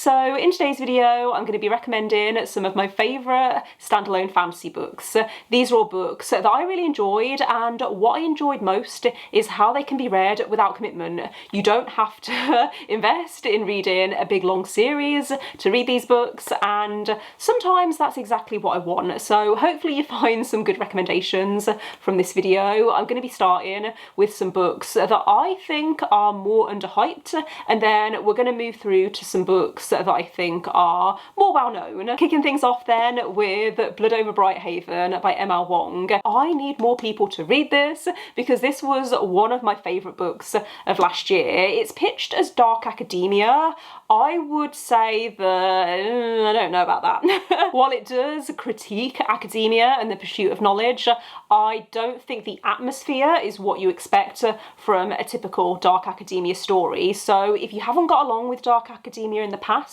So in today's video, I'm going to be recommending some of my favourite standalone fantasy books. These are all books that I really enjoyed, and what I enjoyed most is how they can be read without commitment. You don't have to invest in reading a big long series to read these books, and sometimes that's exactly what I want. So hopefully you find some good recommendations from this video. I'm going to be starting with some books that I think are more underhyped, and then we're going to move through to some books that I think are more well known. Kicking things off then with Blood Over Brighthaven by Wang. I need more people to read this because this was one of my favourite books of last year. It's pitched as dark academia. I would say that I don't know about that. While it does critique academia and the pursuit of knowledge, I don't think the atmosphere is what you expect from a typical dark academia story. So if you haven't got along with dark academia in the past,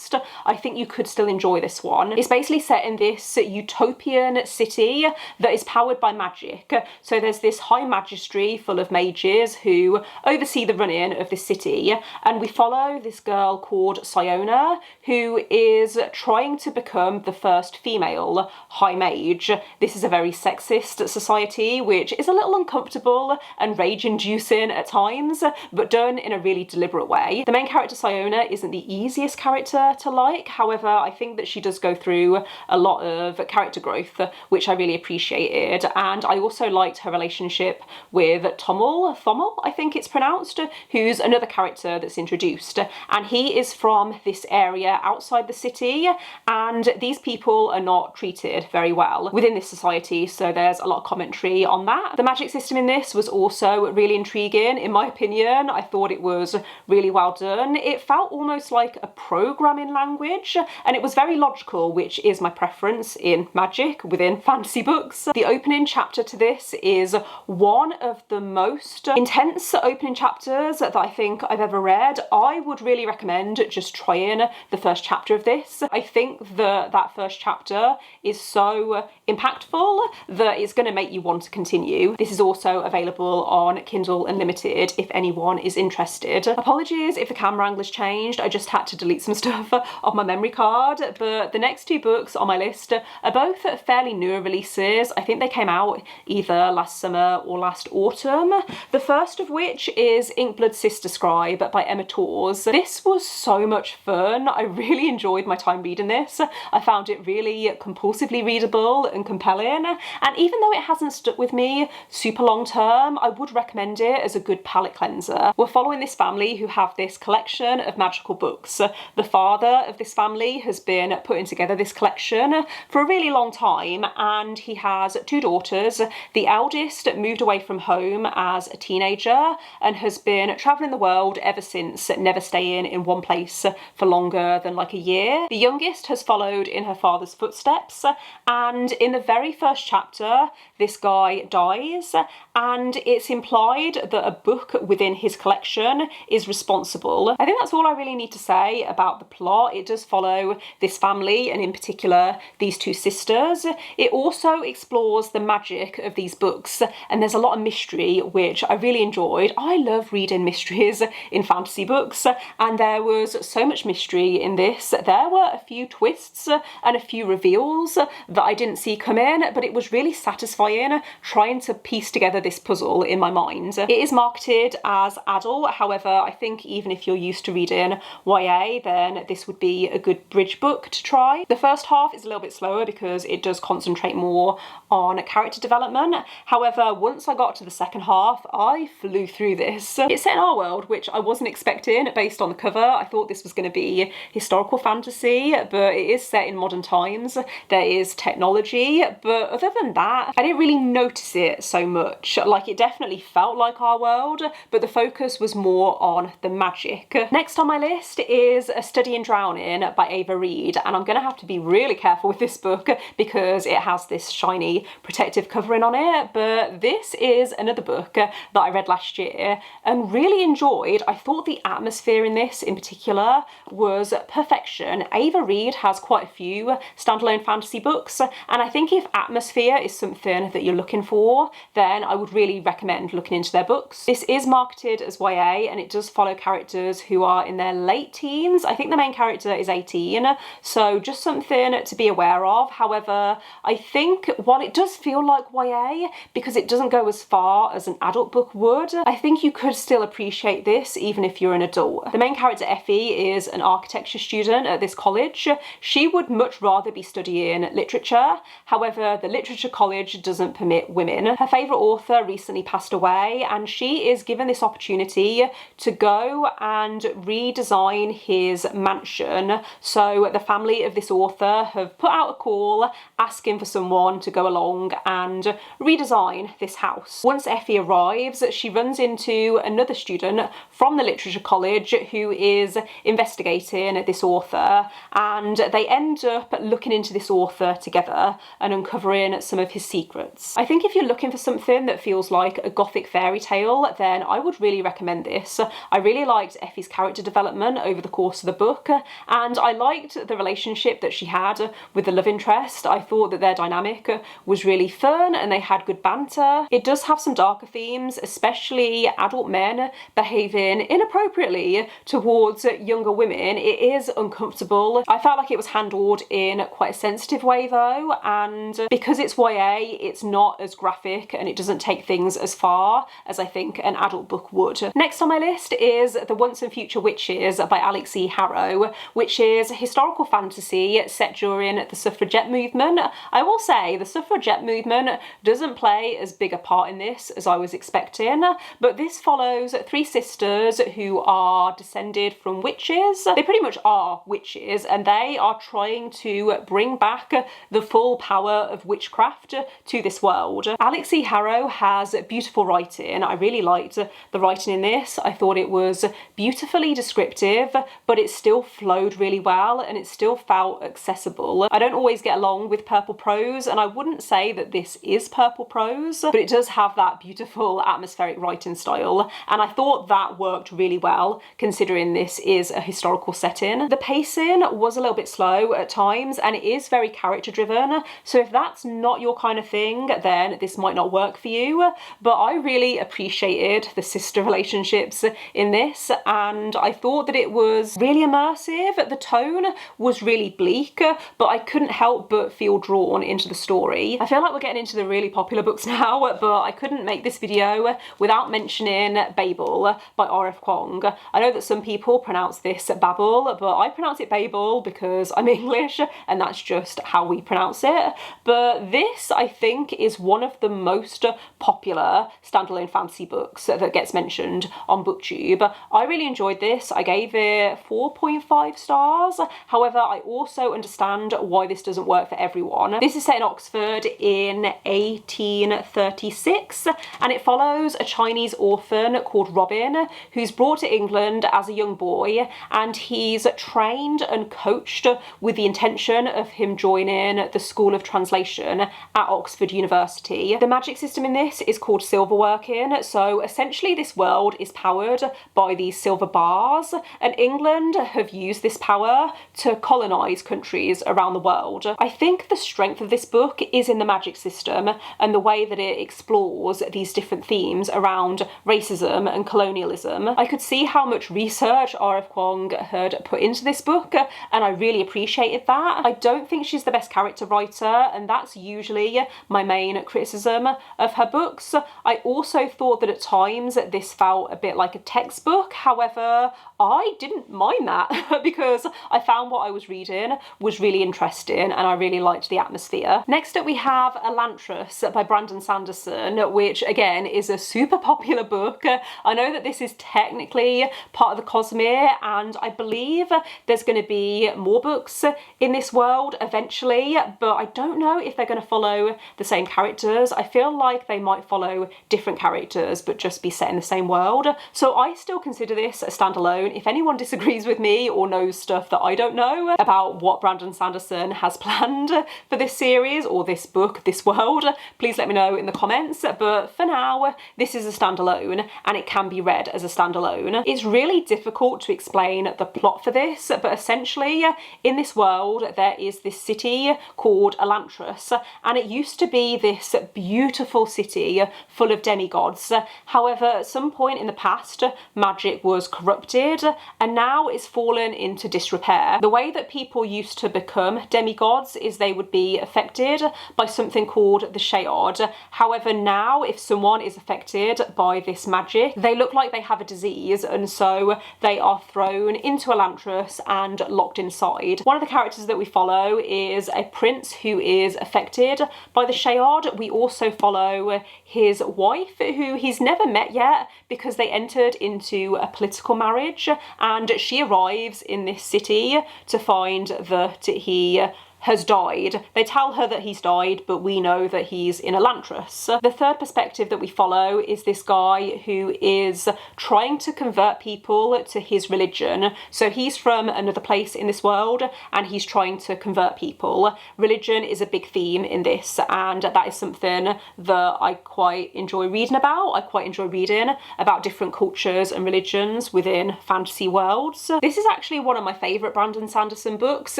I think you could still enjoy this one. It's basically set in this utopian city that is powered by magic. So there's this high magistry full of mages who oversee the running of this city, and we follow this girl called Siona, who is trying to become the first female high mage. This is a very sexist society, which is a little uncomfortable and rage-inducing at times, but done in a really deliberate way. The main character, Siona, isn't the easiest character to like. However, I think that she does go through a lot of character growth, which I really appreciated. And I also liked her relationship with Thommel, I think it's pronounced, who's another character that's introduced. And he is from this area outside the city, and these people are not treated very well within this society, so there's a lot of commentary on that. The magic system in this was also really intriguing, in my opinion. I thought it was really well done. It felt almost like a programming language, and it was very logical, which is my preference in magic within fantasy books. The opening chapter to this is one of the most intense opening chapters that I think I've ever read. I would really recommend just trying the first chapter of this. I think that first chapter is so impactful that it's going to make you want to continue. This is also available on Kindle Unlimited if anyone is interested. Apologies if the camera angle has changed, I just had to delete some stuff off my memory card, but the next two books on my list are both fairly newer releases. I think they came out either last summer or last autumn. The first of which is Inkblood Sister Scribe by Törzs. This was so much fun. I really enjoyed my time reading this. I found it really compulsively readable and compelling, and even though it hasn't stuck with me super long term, I would recommend it as a good palate cleanser. We're following this family who have this collection of magical books. The father of this family has been putting together this collection for a really long time, and he has two daughters. The eldest moved away from home as a teenager and has been travelling the world ever since, never staying in one place for longer than like a year. The youngest has followed in her father's footsteps, and in the very first chapter this guy dies, and it's implied that a book within his collection is responsible. I think that's all I really need to say about the plot. It does follow this family, and in particular these two sisters. It also explores the magic of these books, and there's a lot of mystery, which I really enjoyed. I love reading mysteries in fantasy books, and there was so much mystery in this. There were a few twists and a few reveals that I didn't see come in, but it was really satisfying trying to piece together this puzzle in my mind. It is marketed as adult, however, I think even if you're used to reading YA, then this would be a good bridge book to try. The first half is a little bit slower because it does concentrate more on character development. However, once I got to the second half, I flew through this. It's set in our world, which I wasn't expecting based on the cover. I thought this was going to be historical fantasy, but it is set in modern times. There is technology, but other than that, I didn't really notice it so much. Like, it definitely felt like our world, but the focus was more on the magic. Next on my list is A Study in Drowning by Reid, and I'm going to have to be really careful with this book because it has this shiny protective covering on it, but this is another book that I read last year and really enjoyed. I thought the atmosphere in this in particular was perfection. Reid has quite a few standalone fantasy books, and I think if atmosphere is something that you're looking for, then I would really recommend looking into their books. This is marketed as YA, and it does follow characters who are in their late teens. I think the main main character is 18, so just something to be aware of. However, I think while it does feel like YA, because it doesn't go as far as an adult book would, I think you could still appreciate this even if you're an adult. The main character, Effie, is an architecture student at this college. She would much rather be studying literature. However, the literature college doesn't permit women. Her favourite author recently passed away, and she is given this opportunity to go and redesign his mansion. So the family of this author have put out a call asking for someone to go along and redesign this house. Once Effie arrives, she runs into another student from the literature college who is investigating this author, and they end up looking into this author together and uncovering some of his secrets. I think if you're looking for something that feels like a gothic fairy tale, then I would really recommend this. I really liked Effie's character development over the course of the book, and I liked the relationship that she had with the love interest. I thought that their dynamic was really fun and they had good banter. It does have some darker themes, especially adult men behaving inappropriately towards younger women. It is uncomfortable. I felt like it was handled in quite a sensitive way though, and because it's YA, it's not as graphic and it doesn't take things as far as I think an adult book would. Next on my list is The Once and Future Witches by Alix Harrow, which is a historical fantasy set during the suffragette movement. I will say the suffragette movement doesn't play as big a part in this as I was expecting, but this follows three sisters who are descended from witches. They pretty much are witches, and they are trying to bring back the full power of witchcraft to this world. Alix Harrow has beautiful writing. I really liked the writing in this. I thought it was beautifully descriptive, but it still flowed really well and it still felt accessible. I don't always get along with purple prose, and I wouldn't say that this is purple prose, but it does have that beautiful atmospheric writing style, and I thought that worked really well considering this is a historical setting. The pacing was a little bit slow at times and it is very character driven, so if that's not your kind of thing, then this might not work for you, but I really appreciated the sister relationships in this, and I thought that it was really immersive. The tone was really bleak, but I couldn't help but feel drawn into the story. I feel like we're getting into the really popular books now, but I couldn't make this video without mentioning Babel by RF Kuang. I know that some people pronounce this Babel, but I pronounce it Babel because I'm English and that's just how we pronounce it. But this, I think, is one of the most popular standalone fantasy books that gets mentioned on BookTube. I really enjoyed this. I gave it 4.5 stars. However, I also understand why this doesn't work for everyone. This is set in Oxford in 1836, and it follows a Chinese orphan called Robin who's brought to England as a young boy, and he's trained and coached with the intention of him joining the School of Translation at Oxford University. The magic system in this is called silverworking, so essentially this world is powered by these silver bars, and England have used this power to colonise countries around the world. I think the strength of this book is in the magic system and the way that it explores these different themes around racism and colonialism. I could see how much research RF Kuang had put into this book, and I really appreciated that. I don't think she's the best character writer, and that's usually my main criticism of her books. I also thought that at times this felt a bit like a textbook. However, I didn't mind that because I found what I was reading was really interesting and I really liked the atmosphere. Next up we have Elantris by Brandon Sanderson, which again is a super popular book. I know that this is technically part of the Cosmere, and I believe there's going to be more books in this world eventually, but I don't know if they're going to follow the same characters. I feel like they might follow different characters but just be set in the same world. So I still consider this a standalone. If anyone disagrees with me or knows stuff that I don't know about what Brandon Sanderson has planned for this series or this book, this world, please let me know in the comments. But for now, this is a standalone and it can be read as a standalone. It's really difficult to explain the plot for this, but essentially in this world there is this city called Elantris, and it used to be this beautiful city full of demigods. However, at some point in the past, magic was corrupted and now it's fallen fallen into disrepair. The way that people used to become demigods is they would be affected by something called the Shayod. However, now if someone is affected by this magic, they look like they have a disease, and so they are thrown into Elantris and locked inside. One of the characters that we follow is a prince who is affected by the Shayod. We also follow his wife, who he's never met yet because they entered into a political marriage, and she arrives in this city to find that he has died. They tell her that he's died, but we know that he's in Elantris. The third perspective that we follow is this guy who is trying to convert people to his religion. So he's from another place in this world and he's trying to convert people. Religion is a big theme in this, and that is something that I quite enjoy reading about. I quite enjoy reading about different cultures and religions within fantasy worlds. This is actually one of my favourite Brandon Sanderson books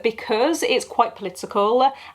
because it's quite political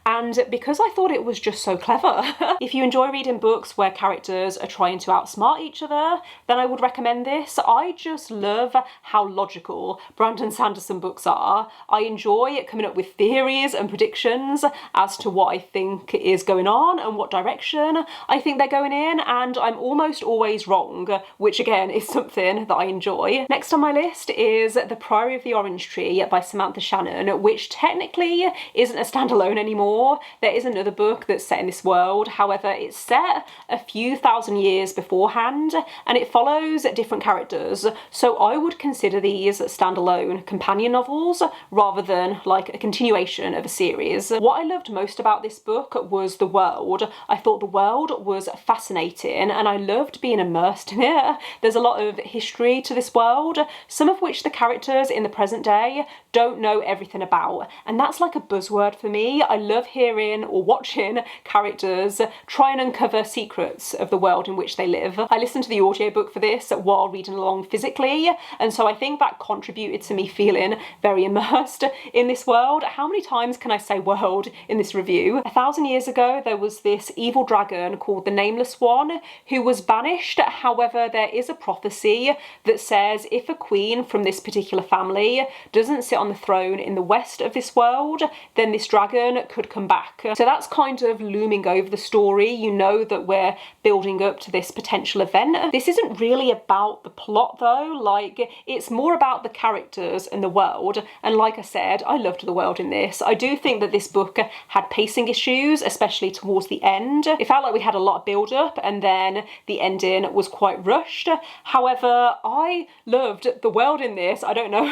and because I thought it was just so clever. If you enjoy reading books where characters are trying to outsmart each other, then I would recommend this. I just love how logical Brandon Sanderson books are. I enjoy coming up with theories and predictions as to what I think is going on and what direction I think they're going in, and I'm almost always wrong, which again is something that I enjoy. Next on my list is The Priory of the Orange Tree by Samantha Shannon, which technically isn't a standalone anymore. There is another book that's set in this world, however it's set a few thousand years beforehand and it follows different characters, so I would consider these standalone companion novels rather than like a continuation of a series. What I loved most about this book was the world. I thought the world was fascinating and I loved being immersed in it. There's a lot of history to this world, some of which the characters in the present day don't know everything about, and that's like a buzzword for me. I love hearing or watching characters try and uncover secrets of the world in which they live. I listened to the audiobook for this while reading along physically, and so I think that contributed to me feeling very immersed in this world. How many times can I say world in this review? 1,000 years ago there was this evil dragon called the Nameless One who was banished. However, there is a prophecy that says if a queen from this particular family doesn't sit on the throne in the west of this world, then this dragon could come back. So that's kind of looming over the story. You know that we're building up to this potential event. This isn't really about the plot though, like it's more about the characters and the world, and like I said, I loved the world in this. I do think that this book had pacing issues, especially towards the end. It felt like we had a lot of build up and then the ending was quite rushed. However, I loved the world in this. I don't know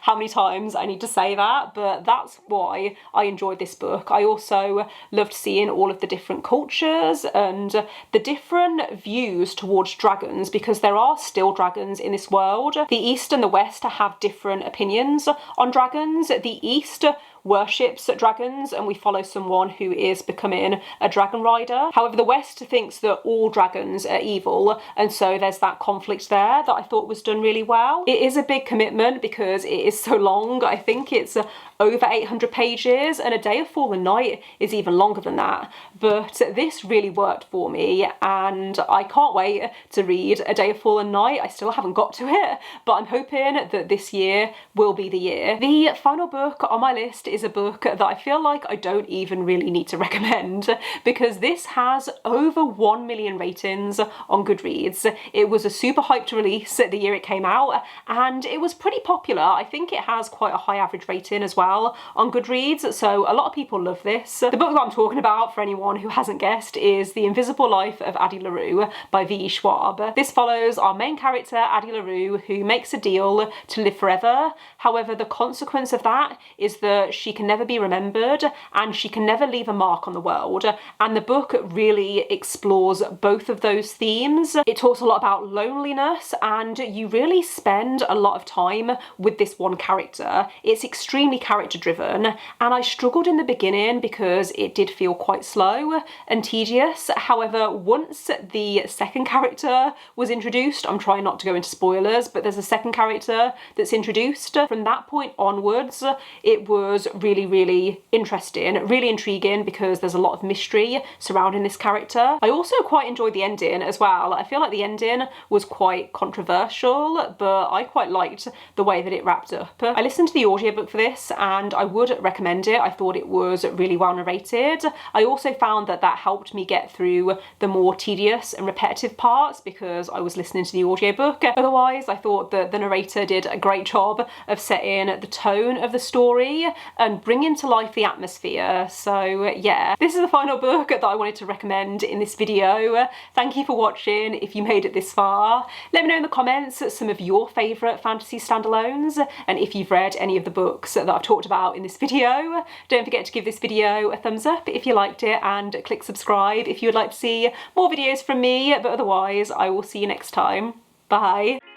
how many times I need to say that, but that's why I enjoyed this book. I also loved seeing all of the different cultures and the different views towards dragons, because there are still dragons in this world. The East and the West have different opinions on dragons. The East worships dragons and we follow someone who is becoming a dragon rider. However, the West thinks that all dragons are evil, and so there's that conflict there that I thought was done really well. It is a big commitment because it is so long. I think it's over 800 pages and A Day of Fallen Night is even longer than that, but this really worked for me and I can't wait to read A Day of Fallen Night. I still haven't got to it, but I'm hoping that this year will be the year. The final book on my list is a book that I feel like I don't even really need to recommend because this has over 1 million ratings on Goodreads. It was a super hyped release the year it came out and it was pretty popular. I think it has quite a high average rating as well on Goodreads, so a lot of people love this. The book that I'm talking about, for anyone who hasn't guessed, is The Invisible Life of Addie LaRue by V. Schwab. This follows our main character, Addie LaRue, who makes a deal to live forever. However, the consequence of that is that she can never be remembered and she can never leave a mark on the world. And the book really explores both of those themes. It talks a lot about loneliness and you really spend a lot of time with this one character. It's extremely character driven and I struggled in the beginning because it did feel quite slow and tedious. However, once the second character was introduced, I'm trying not to go into spoilers, but there's a second character that's introduced. From that point onwards, it was really, really interesting, really intriguing, because there's a lot of mystery surrounding this character. I also quite enjoyed the ending as well. I feel like the ending was quite controversial, but I quite liked the way that it wrapped up. I listened to the audiobook for this and I would recommend it. I thought it was really well narrated. I also found that that helped me get through the more tedious and repetitive parts because I was listening to the audiobook. Otherwise, I thought that the narrator did a great job of setting the tone of the story and bringing to life the atmosphere. So yeah, this is the final book that I wanted to recommend in this video. Thank you for watching if you made it this far. Let me know in the comments some of your favourite fantasy standalones, and if you've read any of the books that I've talked about in this video. Don't forget to give this video a thumbs up if you liked it, and click subscribe if you would like to see more videos from me, but otherwise I will see you next time. Bye!